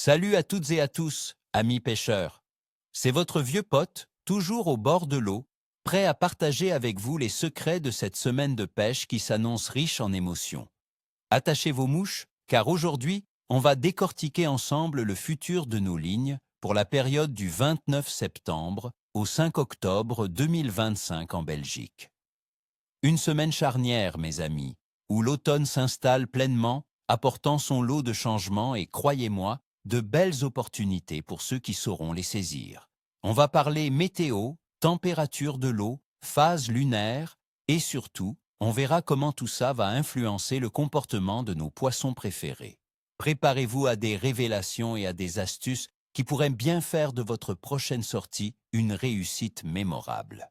Salut à toutes et à tous, amis pêcheurs. C'est votre vieux pote, toujours au bord de l'eau, prêt à partager avec vous les secrets de cette semaine de pêche qui s'annonce riche en émotions. Attachez vos mouches, car aujourd'hui, on va décortiquer ensemble le futur de nos lignes pour la période du 29 septembre au 5 octobre 2025 en Belgique. Une semaine charnière, mes amis, où l'automne s'installe pleinement, apportant son lot de changements et, croyez-moi, de belles opportunités pour ceux qui sauront les saisir. On va parler météo, température de l'eau, phase lunaire et surtout, on verra comment tout ça va influencer le comportement de nos poissons préférés. Préparez-vous à des révélations et à des astuces qui pourraient bien faire de votre prochaine sortie une réussite mémorable.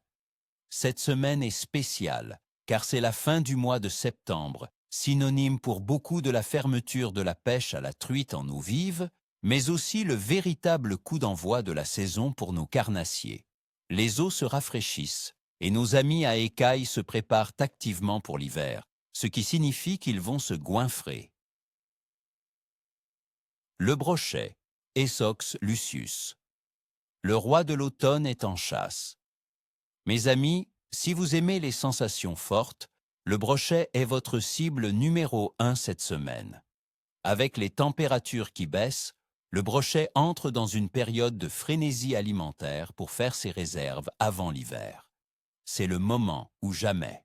Cette semaine est spéciale, car c'est la fin du mois de septembre, synonyme pour beaucoup de la fermeture de la pêche à la truite en eau vive, mais aussi le véritable coup d'envoi de la saison pour nos carnassiers. Les eaux se rafraîchissent, et nos amis à écailles se préparent activement pour l'hiver, ce qui signifie qu'ils vont se goinfrer. Le brochet, Esox lucius. Le roi de l'automne est en chasse. Mes amis, si vous aimez les sensations fortes, le brochet est votre cible numéro 1 cette semaine. Avec les températures qui baissent, le brochet entre dans une période de frénésie alimentaire pour faire ses réserves avant l'hiver. C'est le moment ou jamais.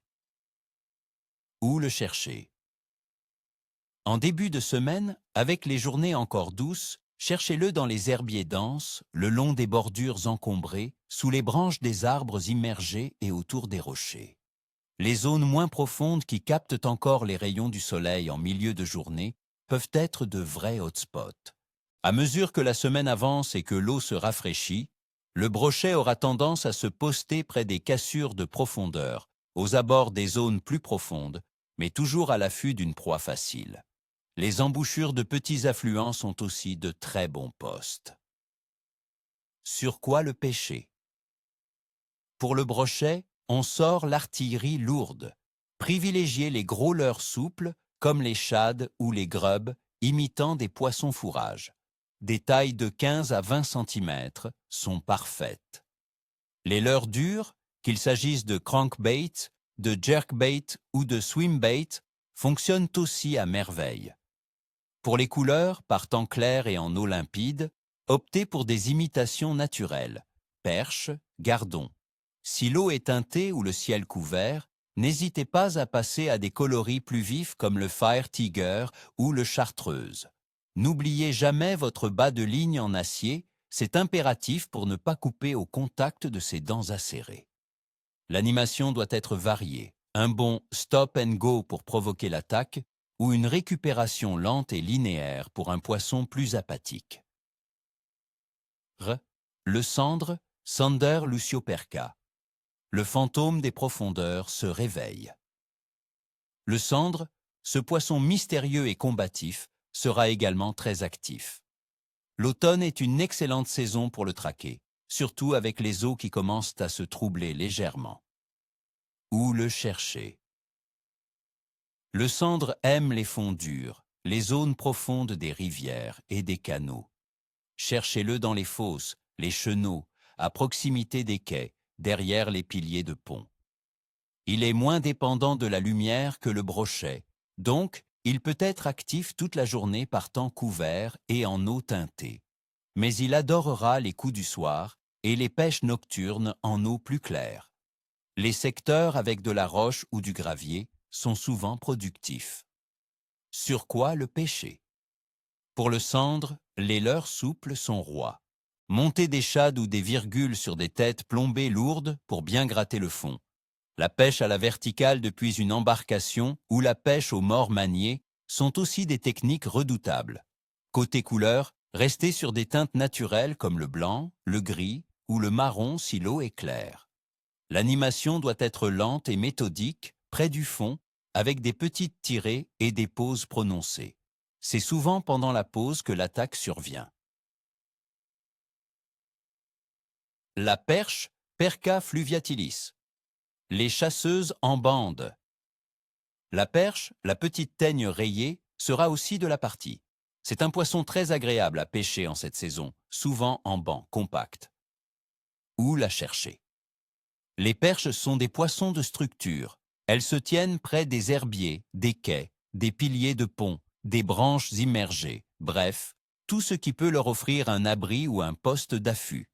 Où le chercher? En début de semaine, avec les journées encore douces, cherchez-le dans les herbiers denses, le long des bordures encombrées, sous les branches des arbres immergés et autour des rochers. Les zones moins profondes qui captent encore les rayons du soleil en milieu de journée peuvent être de vrais hotspots. À mesure que la semaine avance et que l'eau se rafraîchit, le brochet aura tendance à se poster près des cassures de profondeur, aux abords des zones plus profondes, mais toujours à l'affût d'une proie facile. Les embouchures de petits affluents sont aussi de très bons postes. Sur quoi le pêcher? Pour le brochet, on sort l'artillerie lourde. Privilégiez les gros leurres souples, comme les shades ou les grubs, imitant des poissons fourrages. Des tailles de 15 à 20 cm sont parfaites. Les leurres dures, qu'il s'agisse de crankbait, de jerkbait ou de swimbait, fonctionnent aussi à merveille. Pour les couleurs, par temps clair et en eau limpide, optez pour des imitations naturelles, perche, gardon. Si l'eau est teintée ou le ciel couvert, n'hésitez pas à passer à des coloris plus vifs comme le Fire Tiger ou le Chartreuse. N'oubliez jamais votre bas de ligne en acier, c'est impératif pour ne pas couper au contact de ses dents acérées. L'animation doit être variée, un bon stop and go pour provoquer l'attaque, ou une récupération lente et linéaire pour un poisson plus apathique. Le cendre, Sander lucioperca. Le fantôme des profondeurs se réveille. Le cendre, ce poisson mystérieux et combatif, sera également très actif. L'automne est une excellente saison pour le traquer, surtout avec les eaux qui commencent à se troubler légèrement. Où le chercher? Le cendre aime les fonds durs, les zones profondes des rivières et des canaux. Cherchez-le dans les fosses, les chenaux, à proximité des quais, derrière les piliers de pont. Il est moins dépendant de la lumière que le brochet, donc il peut être actif toute la journée par temps couvert et en eau teintée. Mais il adorera les coups du soir et les pêches nocturnes en eau plus claire. Les secteurs avec de la roche ou du gravier sont souvent productifs. Sur quoi le pêcher? Pour le cendre, les leurres souples sont rois. Montez des shades ou des virgules sur des têtes plombées lourdes pour bien gratter le fond. La pêche à la verticale depuis une embarcation ou la pêche au mors manié sont aussi des techniques redoutables. Côté couleur, restez sur des teintes naturelles comme le blanc, le gris ou le marron si l'eau est claire. L'animation doit être lente et méthodique, près du fond, avec des petites tirées et des pauses prononcées. C'est souvent pendant la pause que l'attaque survient. La perche, Perca fluviatilis. Les chasseuses en bande. La perche, la petite teigne rayée, sera aussi de la partie. C'est un poisson très agréable à pêcher en cette saison, souvent en banc compact. Où la chercher? Les perches sont des poissons de structure. Elles se tiennent près des herbiers, des quais, des piliers de ponts, des branches immergées, bref, tout ce qui peut leur offrir un abri ou un poste d'affût.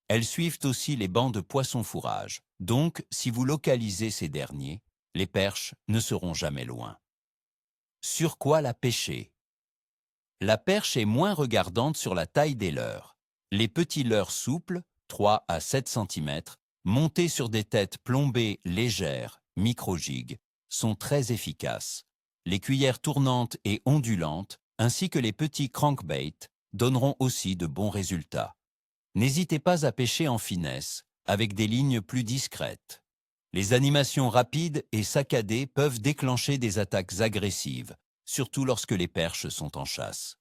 Elles suivent aussi les bancs de poissons-fourrage, donc si vous localisez ces derniers, les perches ne seront jamais loin. Sur quoi la pêcher? La perche est moins regardante sur la taille des leurres. Les petits leurres souples, 3 à 7 cm, montés sur des têtes plombées légères, micro-jigues, sont très efficaces. Les cuillères tournantes et ondulantes, ainsi que les petits crankbaits, donneront aussi de bons résultats. N'hésitez pas à pêcher en finesse, avec des lignes plus discrètes. Les animations rapides et saccadées peuvent déclencher des attaques agressives, surtout lorsque les perches sont en chasse.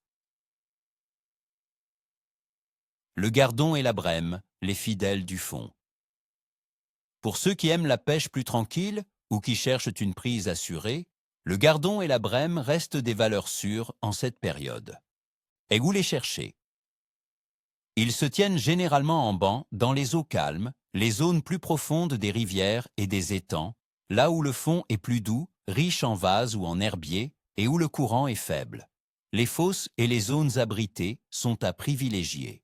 Le gardon et la brème, les fidèles du fond. Pour ceux qui aiment la pêche plus tranquille ou qui cherchent une prise assurée, le gardon et la brème restent des valeurs sûres en cette période. Et où les chercher? Ils se tiennent généralement en banc dans les eaux calmes, les zones plus profondes des rivières et des étangs, là où le fond est plus doux, riche en vases ou en herbiers, et où le courant est faible. Les fosses et les zones abritées sont à privilégier.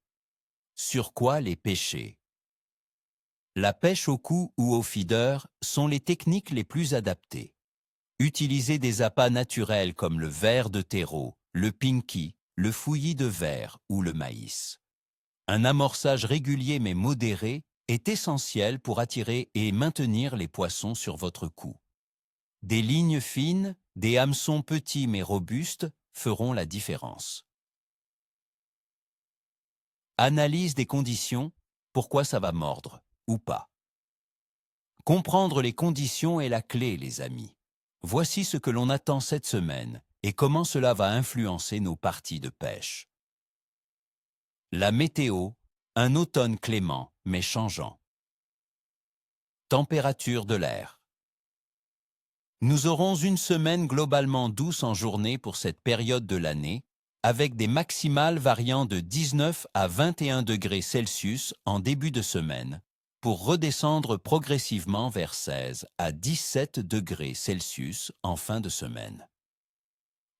Sur quoi les pêcher? La pêche au coup ou au feeder sont les techniques les plus adaptées. Utilisez des appâts naturels comme le ver de terreau, le pinky, le fouillis de verre ou le maïs. Un amorçage régulier mais modéré est essentiel pour attirer et maintenir les poissons sur votre coup. Des lignes fines, des hameçons petits mais robustes feront la différence. Analyse des conditions, pourquoi ça va mordre ou pas. Comprendre les conditions est la clé, les amis. Voici ce que l'on attend cette semaine et comment cela va influencer nos parties de pêche. La météo, un automne clément mais changeant. Température de l'air. Nous aurons une semaine globalement douce en journée pour cette période de l'année, avec des maximales variant de 19 à 21 degrés Celsius en début de semaine, pour redescendre progressivement vers 16 à 17 degrés Celsius en fin de semaine.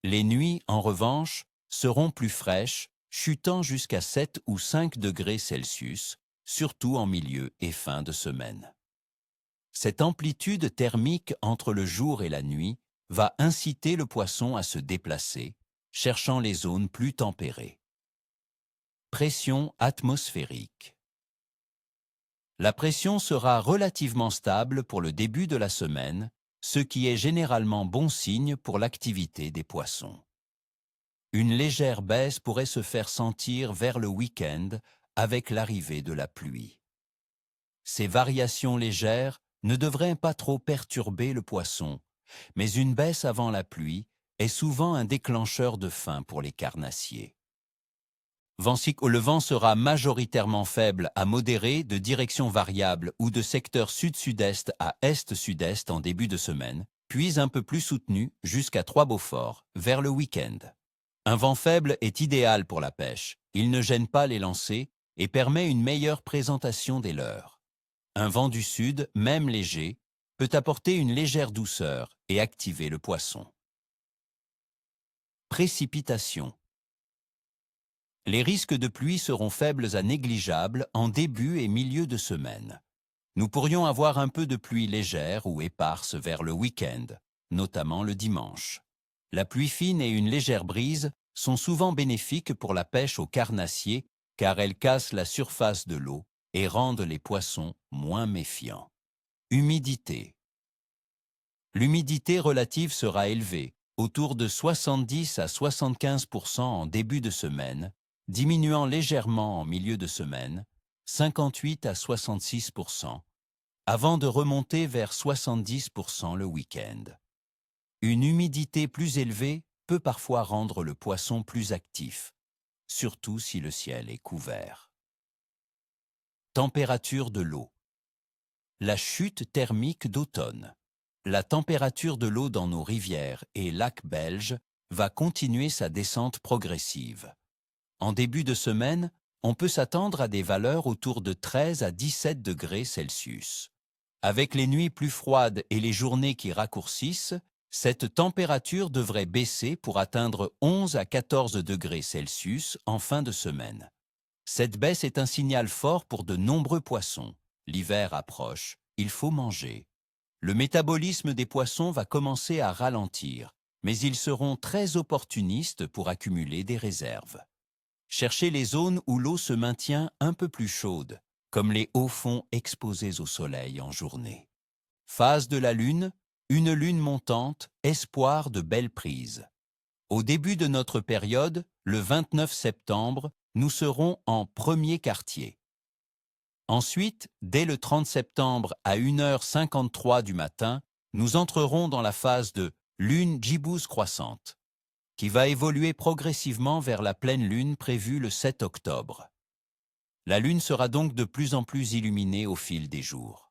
Les nuits, en revanche, seront plus fraîches, chutant jusqu'à 7 ou 5 degrés Celsius, surtout en milieu et fin de semaine. Cette amplitude thermique entre le jour et la nuit va inciter le poisson à se déplacer, cherchant les zones plus tempérées. Pression atmosphérique. La pression sera relativement stable pour le début de la semaine, ce qui est généralement bon signe pour l'activité des poissons. Une légère baisse pourrait se faire sentir vers le week-end avec l'arrivée de la pluie. Ces variations légères ne devraient pas trop perturber le poisson, mais une baisse avant la pluie est souvent un déclencheur de faim pour les carnassiers. Le vent sera majoritairement faible à modéré de direction variable ou de secteur sud-sud-est à est-sud-est en début de semaine, puis un peu plus soutenu jusqu'à Trois-Beaufort, vers le week-end. Un vent faible est idéal pour la pêche, il ne gêne pas les lancers et permet une meilleure présentation des leurres. Un vent du sud, même léger, peut apporter une légère douceur et activer le poisson. Précipitations. Les risques de pluie seront faibles à négligeables en début et milieu de semaine. Nous pourrions avoir un peu de pluie légère ou éparse vers le week-end, notamment le dimanche. La pluie fine et une légère brise sont souvent bénéfiques pour la pêche au carnassier car elles cassent la surface de l'eau et rendent les poissons moins méfiants. Humidité. L'humidité relative sera élevée, autour de 70 à 75% en début de semaine, diminuant légèrement en milieu de semaine, 58 à 66%, avant de remonter vers 70% le week-end. Une humidité plus élevée peut parfois rendre le poisson plus actif, surtout si le ciel est couvert. Température de l'eau. La chute thermique d'automne. La température de l'eau dans nos rivières et lacs belges va continuer sa descente progressive. En début de semaine, on peut s'attendre à des valeurs autour de 13 à 17 degrés Celsius. Avec les nuits plus froides et les journées qui raccourcissent, cette température devrait baisser pour atteindre 11 à 14 degrés Celsius en fin de semaine. Cette baisse est un signal fort pour de nombreux poissons. L'hiver approche, il faut manger. Le métabolisme des poissons va commencer à ralentir, mais ils seront très opportunistes pour accumuler des réserves. Cherchez les zones où l'eau se maintient un peu plus chaude, comme les hauts fonds exposés au soleil en journée. Phase de la lune, une lune montante, espoir de belles prises. Au début de notre période, le 29 septembre, nous serons en premier quartier. Ensuite, dès le 30 septembre à 1h53 du matin, nous entrerons dans la phase de lune gibbouse croissante, qui va évoluer progressivement vers la pleine lune prévue le 7 octobre. La lune sera donc de plus en plus illuminée au fil des jours.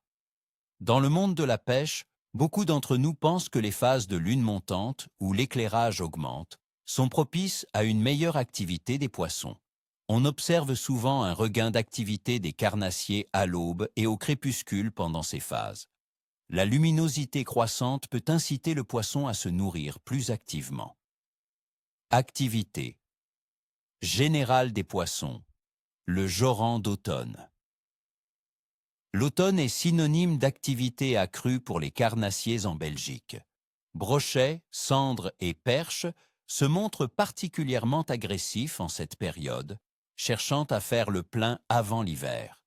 Dans le monde de la pêche, beaucoup d'entre nous pensent que les phases de lune montante, où l'éclairage augmente, sont propices à une meilleure activité des poissons. On observe souvent un regain d'activité des carnassiers à l'aube et au crépuscule pendant ces phases. La luminosité croissante peut inciter le poisson à se nourrir plus activement. Activité générale des poissons, le joran d'automne. L'automne est synonyme d'activité accrue pour les carnassiers en Belgique. Brochets, cendres et perches se montrent particulièrement agressifs en cette période, cherchant à faire le plein avant l'hiver.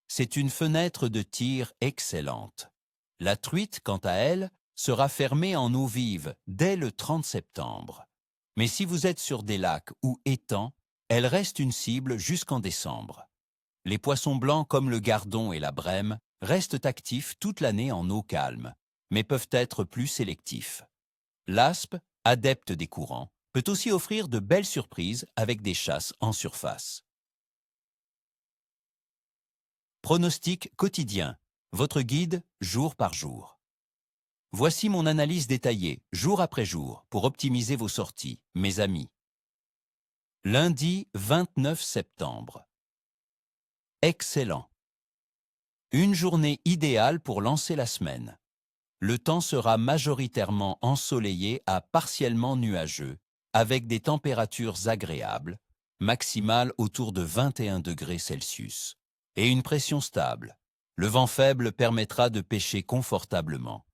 C'est une fenêtre de tir excellente. La truite, quant à elle, sera fermée en eau vive dès le 30 septembre. Mais si vous êtes sur des lacs ou étangs, elle reste une cible jusqu'en décembre. Les poissons blancs comme le gardon et la brème restent actifs toute l'année en eau calme, mais peuvent être plus sélectifs. L'aspe, adepte des courants, peut aussi offrir de belles surprises avec des chasses en surface. Pronostic quotidien, votre guide jour par jour. Voici mon analyse détaillée, jour après jour, pour optimiser vos sorties, mes amis. Lundi 29 septembre. Excellent. Une journée idéale pour lancer la semaine. Le temps sera majoritairement ensoleillé à partiellement nuageux, avec des températures agréables, maximales autour de 21 degrés Celsius, et une pression stable. Le vent faible permettra de pêcher confortablement.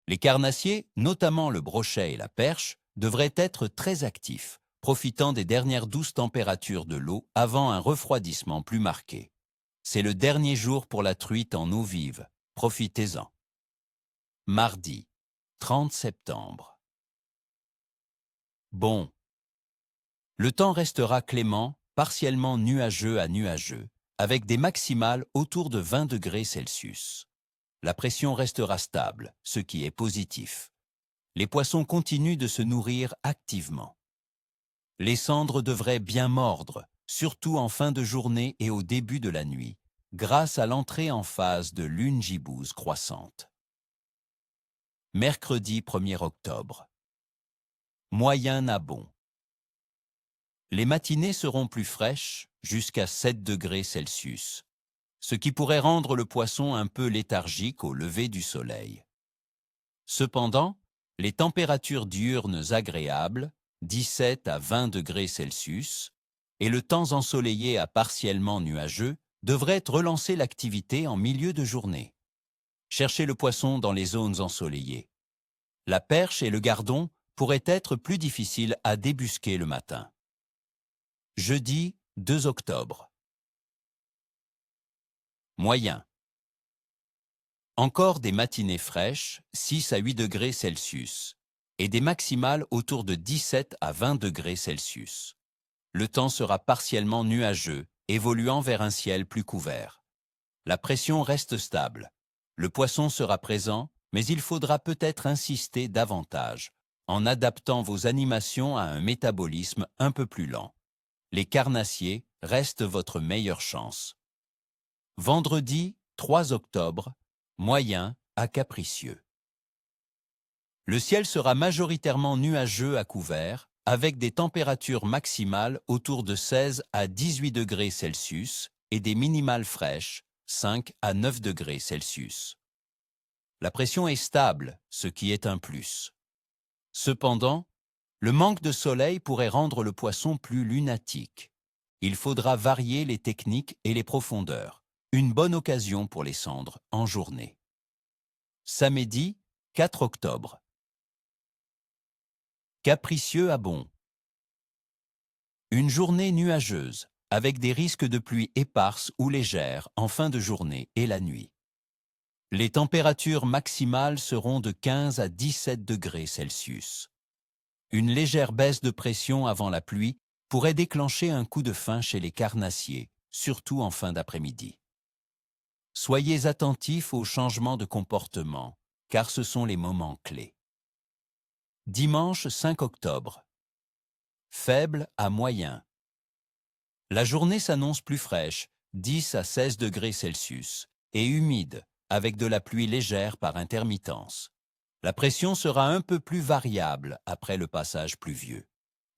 Les carnassiers, notamment le brochet et la perche, devraient être très actifs, profitant des dernières douces températures de l'eau avant un refroidissement plus marqué. C'est le dernier jour pour la truite en eau vive. Profitez-en. Mardi, 30 septembre. Bon. Le temps restera clément, partiellement nuageux à nuageux, avec des maximales autour de 20 degrés Celsius. La pression restera stable, ce qui est positif. Les poissons continuent de se nourrir activement. Les cendres devraient bien mordre, surtout en fin de journée et au début de la nuit, grâce à l'entrée en phase de lune gibbouse croissante. Mercredi 1er octobre. Moyen à bon. Les matinées seront plus fraîches, jusqu'à 7 degrés Celsius, ce qui pourrait rendre le poisson un peu léthargique au lever du soleil. Cependant, les températures diurnes agréables, 17 à 20 degrés Celsius, et le temps ensoleillé à partiellement nuageux devraient relancer l'activité en milieu de journée. Cherchez le poisson dans les zones ensoleillées. La perche et le gardon pourraient être plus difficiles à débusquer le matin. Jeudi 2 octobre. Moyen. Encore des matinées fraîches, 6 à 8 degrés Celsius, et des maximales autour de 17 à 20 degrés Celsius. Le temps sera partiellement nuageux, évoluant vers un ciel plus couvert. La pression reste stable. Le poisson sera présent, mais il faudra peut-être insister davantage, en adaptant vos animations à un métabolisme un peu plus lent. Les carnassiers restent votre meilleure chance. Vendredi 3 octobre, moyen à capricieux. Le ciel sera majoritairement nuageux à couvert, avec des températures maximales autour de 16 à 18 degrés Celsius et des minimales fraîches, 5 à 9 degrés Celsius. La pression est stable, ce qui est un plus. Cependant, le manque de soleil pourrait rendre le poisson plus lunatique. Il faudra varier les techniques et les profondeurs. Une bonne occasion pour les cendres en journée. Samedi 4 octobre. Capricieux à bon. Une journée nuageuse, avec des risques de pluie éparses ou légères en fin de journée et la nuit. Les températures maximales seront de 15 à 17 degrés Celsius. Une légère baisse de pression avant la pluie pourrait déclencher un coup de faim chez les carnassiers, surtout en fin d'après-midi. Soyez attentifs aux changements de comportement, car ce sont les moments clés. Dimanche 5 octobre. Faible à moyen. La journée s'annonce plus fraîche, 10 à 16 degrés Celsius, et humide, avec de la pluie légère par intermittence. La pression sera un peu plus variable après le passage pluvieux.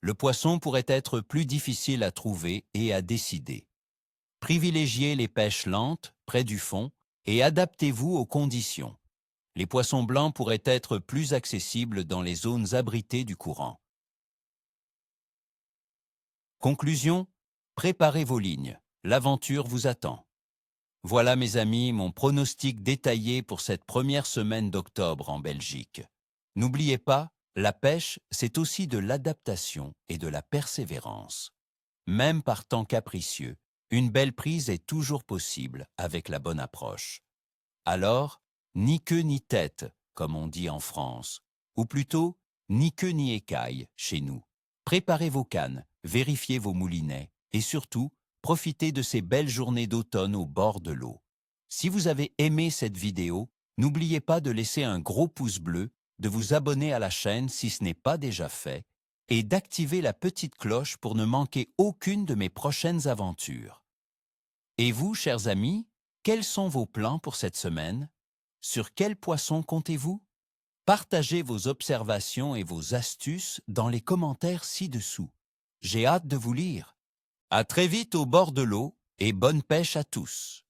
Le poisson pourrait être plus difficile à trouver et à décider. Privilégiez les pêches lentes, près du fond, et adaptez-vous aux conditions. Les poissons blancs pourraient être plus accessibles dans les zones abritées du courant. Conclusion, préparez vos lignes. L'aventure vous attend. Voilà, mes amis, mon pronostic détaillé pour cette première semaine d'octobre en Belgique. N'oubliez pas, la pêche, c'est aussi de l'adaptation et de la persévérance. Même par temps capricieux, une belle prise est toujours possible avec la bonne approche. Alors, ni queue ni tête, comme on dit en France, ou plutôt, ni queue ni écaille chez nous. Préparez vos cannes, vérifiez vos moulinets et surtout, profitez de ces belles journées d'automne au bord de l'eau. Si vous avez aimé cette vidéo, n'oubliez pas de laisser un gros pouce bleu, de vous abonner à la chaîne si ce n'est pas déjà fait, et d'activer la petite cloche pour ne manquer aucune de mes prochaines aventures. Et vous, chers amis, quels sont vos plans pour cette semaine? Sur quel poisson comptez-vous? Partagez vos observations et vos astuces dans les commentaires ci-dessous. J'ai hâte de vous lire. À très vite au bord de l'eau et bonne pêche à tous.